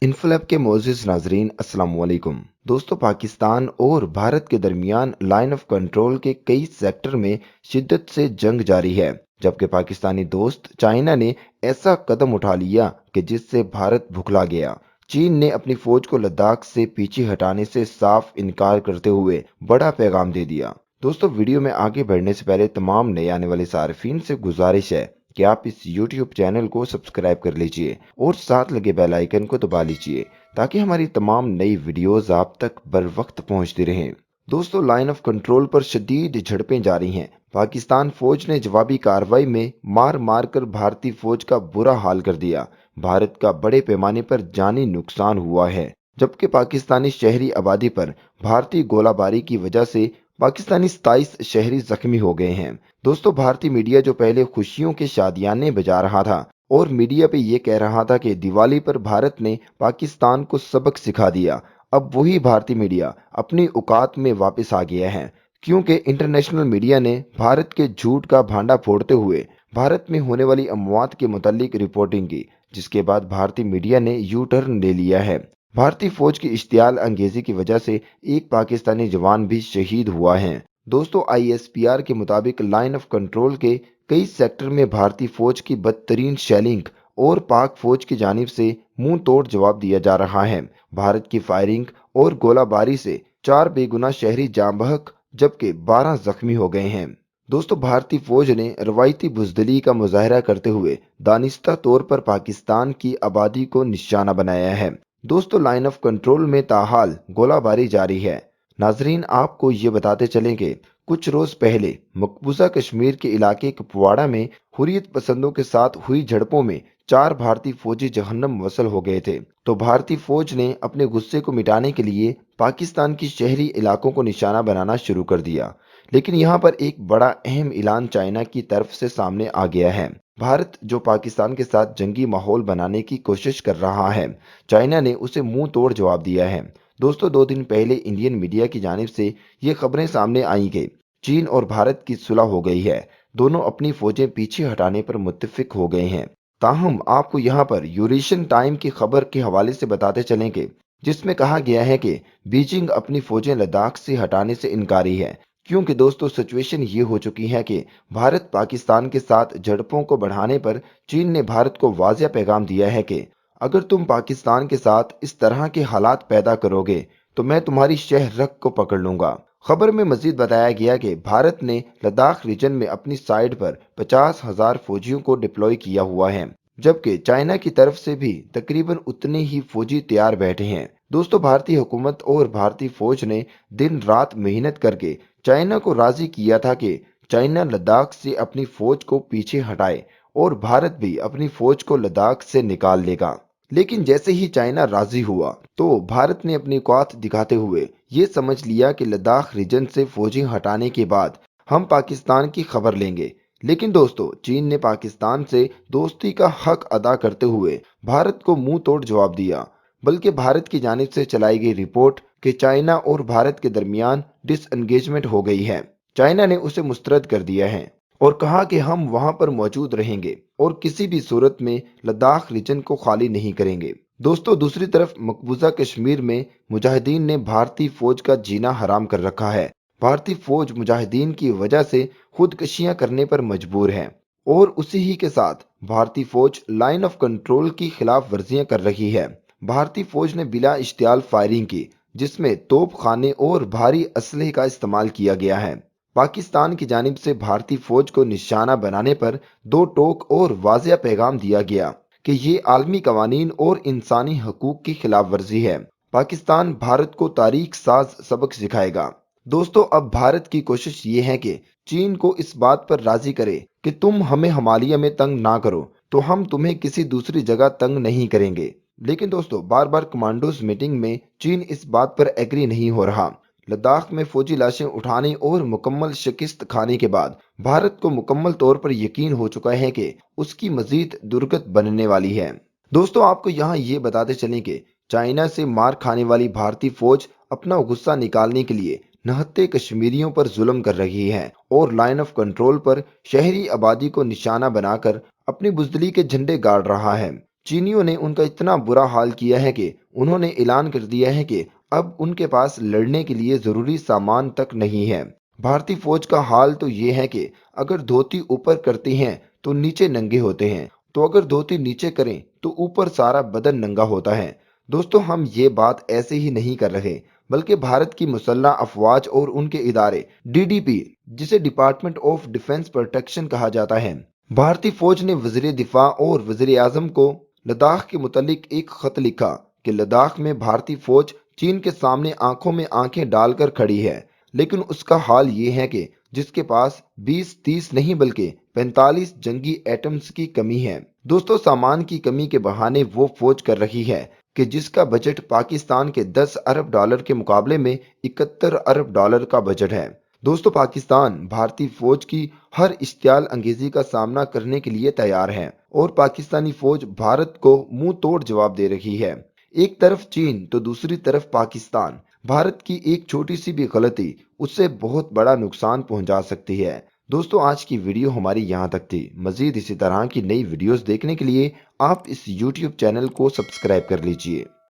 इन्फोलैब के मोअज़्ज़िज़ नाज़रीन अस्सलाम वालेकुम। दोस्तों, पाकिस्तान और भारत के दरमियान लाइन ऑफ कंट्रोल के कई सेक्टर में शिद्दत से जंग जारी है, जबकि पाकिस्तानी दोस्त चाइना ने ऐसा कदम उठा लिया कि जिससे भारत भुखला गया। चीन ने अपनी फौज को लद्दाख से पीछे हटाने से साफ इनकार करते हुए बड़ा पैगाम दे दिया। दोस्तों, वीडियो में आगे बढ़ने से पहले तमाम नए आने वाले सार्फिन से गुजारिश है कि आप इस YouTube चैनल को सब्सक्राइब कर लीजिए और साथ लगे बेल आइकन को दबा लीजिए ताकि हमारी तमाम नई वीडियोस आप तक बर वक्त पहुंचती रहें। दोस्तों, लाइन ऑफ कंट्रोल पर शदीद झड़पें जारी हैं। पाकिस्तान फौज ने जवाबी कार्रवाई में मार मार कर भारतीय फौज का बुरा हाल कर दिया। भारत का बड़े पैमाने पर जानी नुकसान हुआ है, जबकि पाकिस्तानी शहरी आबादी पर भारतीय गोलाबारी की वजह से पाकिस्तानी 27 शहरी जख्मी हो गए हैं। दोस्तों, भारतीय मीडिया जो पहले खुशियों के शादियाने बजा रहा था और मीडिया पे ये कह रहा था कि दिवाली पर भारत ने पाकिस्तान को सबक सिखा दिया, अब वही भारतीय मीडिया अपनी औकात में वापस आ गया है, क्योंकि इंटरनेशनल मीडिया ने भारत के झूठ का भांडा फोड़ते हुए भारत में होने वाली अमवात के मुतालिक रिपोर्टिंग की, जिसके बाद भारतीय मीडिया ने यू टर्न ले लिया है। भारतीय फौज की इश्तियाल अंगेजी की वजह से एक पाकिस्तानी जवान भी शहीद हुआ है। दोस्तों, ISPR के मुताबिक लाइन ऑफ कंट्रोल के कई सेक्टर में भारतीय फौज की बदतरीन शेलिंग और पाक फौज की जानिब से मुंह तोड़ जवाब दिया जा रहा है। भारत की फायरिंग और गोलाबारी से 4 बेगुनाह शहरी जाँ बहक जबकि 12 जख्मी हो गए हैं। दोस्तों, भारतीय फौज ने रवायती बुजदली का मुजाहरा करते हुए दानिस्ता तौर पर पाकिस्तान की आबादी को निशाना बनाया है। दोस्तों, लाइन ऑफ कंट्रोल में ताहाल गोलाबारी जारी है। नाजरीन, आपको ये बताते चलें कि कुछ रोज पहले मकबूजा कश्मीर के इलाके कुपवाड़ा में हुर्रियत पसंदों के साथ हुई झड़पों में 4 भारतीय फौजी जहन्नम वसल हो गए थे। तो भारतीय फौज ने अपने गुस्से को मिटाने के लिए पाकिस्तान की शहरी इलाकों को निशाना बनाना शुरू कर दिया। लेकिन यहाँ पर एक बड़ा अहम ऐलान चाइना की तरफ से सामने आ गया है। भारत जो पाकिस्तान के साथ जंगी माहौल बनाने की कोशिश कर रहा है, चाइना ने उसे मुंह तोड़ जवाब दिया है। दोस्तों, 2 दिन पहले इंडियन मीडिया की जानिब से ये खबरें सामने आई कि चीन और भारत की सुलह हो गई है, दोनों अपनी फौजें पीछे हटाने पर मुत्तफिक हो गए हैं। ताहम आपको यहाँ पर यूरेशियन टाइम की खबर के हवाले से बताते चलें कि जिसमें कहा गया है कि बीजिंग अपनी फौजें लद्दाख से हटाने से इनकारी है, क्योंकि दोस्तों सिचुएशन ये हो चुकी है कि भारत पाकिस्तान के साथ झड़पों को बढ़ाने पर चीन ने भारत को वाज़ेह पैगाम दिया है कि अगर तुम पाकिस्तान के साथ इस तरह के हालात पैदा करोगे तो मैं तुम्हारी शह रग को पकड़ लूंगा। खबर में मजीद बताया गया कि भारत ने लद्दाख रीजन में अपनी साइड पर 50,000 फौजियों को डिप्लॉय किया हुआ है, जबकि चाइना की तरफ से भी तकरीबन उतने ही फौजी तैयार बैठे हैं। दोस्तों, भारतीय हुकूमत और भारतीय फौज ने दिन रात मेहनत करके चाइना को राजी किया था कि चाइना लद्दाख से अपनी फौज को पीछे हटाए और भारत भी अपनी फौज को लद्दाख से निकाल लेगा। लेकिन जैसे ही चाइना राजी हुआ तो भारत ने अपनी औकात दिखाते हुए ये समझ लिया कि लद्दाख रीजन से फौजी हटाने के बाद हम पाकिस्तान की खबर लेंगे। लेकिन दोस्तों, चीन ने पाकिस्तान से दोस्ती का हक अदा करते हुए भारत को मुंह तोड़ जवाब दिया। बल्कि भारत की जानिब से चलाई गई रिपोर्ट कि चाइना और भारत के दरमियान डिसएंगेजमेंट हो गई है, चाइना ने उसे मुस्तरद कर दिया है और कहा कि हम वहां पर मौजूद रहेंगे और किसी भी सूरत में लद्दाख रीजन को खाली नहीं करेंगे। दोस्तों, दूसरी तरफ मकबूजा कश्मीर में मुजाहिदीन ने भारतीय फौज का जीना हराम कर रखा है। भारतीय फौज मुजाहिदीन की वजह से खुदकशियां करने पर मजबूर है और उसी ही के साथ भारतीय फौज लाइन ऑफ कंट्रोल की खिलाफ वर्जियां कर रही है। भारतीय फौज ने बिला इश्तियाल फायरिंग की, जिसमें तोप खाने और भारी असलहे का इस्तेमाल किया गया है। पाकिस्तान की जानिब से भारतीय फौज को निशाना बनाने पर दो टोक और वाज़ेह पैगाम दिया गया कि ये आलमी कवानीन और इंसानी हकूक की खिलाफ वर्जी है। पाकिस्तान भारत को तारीख साज सबक सिखाएगा। दोस्तों, अब भारत की कोशिश ये है कि चीन को इस बात पर राजी करे कि तुम हमें हिमालय में तंग ना करो तो हम तुम्हें किसी दूसरी जगह तंग नहीं करेंगे। लेकिन दोस्तों, बार बार कमांडोज मीटिंग में चीन इस बात पर एग्री नहीं हो रहा। लद्दाख में फौजी लाशें उठाने और मुकम्मल शिकस्त खाने के बाद भारत को मुकम्मल तौर पर यकीन हो चुका है कि उसकी मजीद दुर्गत बनने वाली है। दोस्तों, आपको यहाँ ये बताते चलें कि चाइना से मार खाने वाली भारतीय फौज अपना गुस्सा निकालने के लिए नहत्ते कश्मीरियों पर जुल्म कर रही है और लाइन ऑफ कंट्रोल पर शहरी आबादी को निशाना बनाकर अपनी बुजदली के झंडे गाड़ रहा है। चीनियों ने उनका इतना बुरा हाल किया है कि उन्होंने ऐलान कर दिया है कि अब उनके पास लड़ने के लिए जरूरी सामान तक नहीं है। भारतीय फौज का हाल तो ये है कि अगर धोती ऊपर करती हैं तो नीचे नंगे होते हैं, तो अगर धोती नीचे करें तो ऊपर सारा बदन नंगा होता है। दोस्तों, हम ये बात ऐसे ही नहीं कर रहे, बल्कि भारत की मुसल्लह अफवाज और उनके इदारे डीडीपी, जिसे डिपार्टमेंट ऑफ डिफेंस प्रोटेक्शन कहा जाता है, भारतीय फौज ने वजीर दिफा और वजीर आजम को लद्दाख के मुतालिक एक खत लिखा कि लद्दाख में भारतीय फौज चीन के सामने आंखों में आंखें डालकर खड़ी है, लेकिन उसका हाल ये है कि जिसके पास 20-30 नहीं बल्कि 45 जंगी एटम्स की कमी है। दोस्तों, सामान की कमी के बहाने वो फौज कर रही है कि जिसका बजट पाकिस्तान के 10 अरब डॉलर के मुकाबले में 71 अरब डॉलर का बजट है। दोस्तों, पाकिस्तान भारतीय फौज की हर इश्तियाल अंगेजी का सामना करने के लिए तैयार है और पाकिस्तानी फौज भारत को मुंह तोड़ जवाब दे रही है। एक तरफ चीन तो दूसरी तरफ पाकिस्तान। भारत की एक छोटी सी भी गलती उससे बहुत बड़ा नुकसान पहुंचा सकती है। दोस्तों, आज की वीडियो हमारी यहाँ तक थी। मजीद इसी तरह की नई वीडियोस देखने के लिए आप इस YouTube चैनल को सब्सक्राइब कर लीजिए।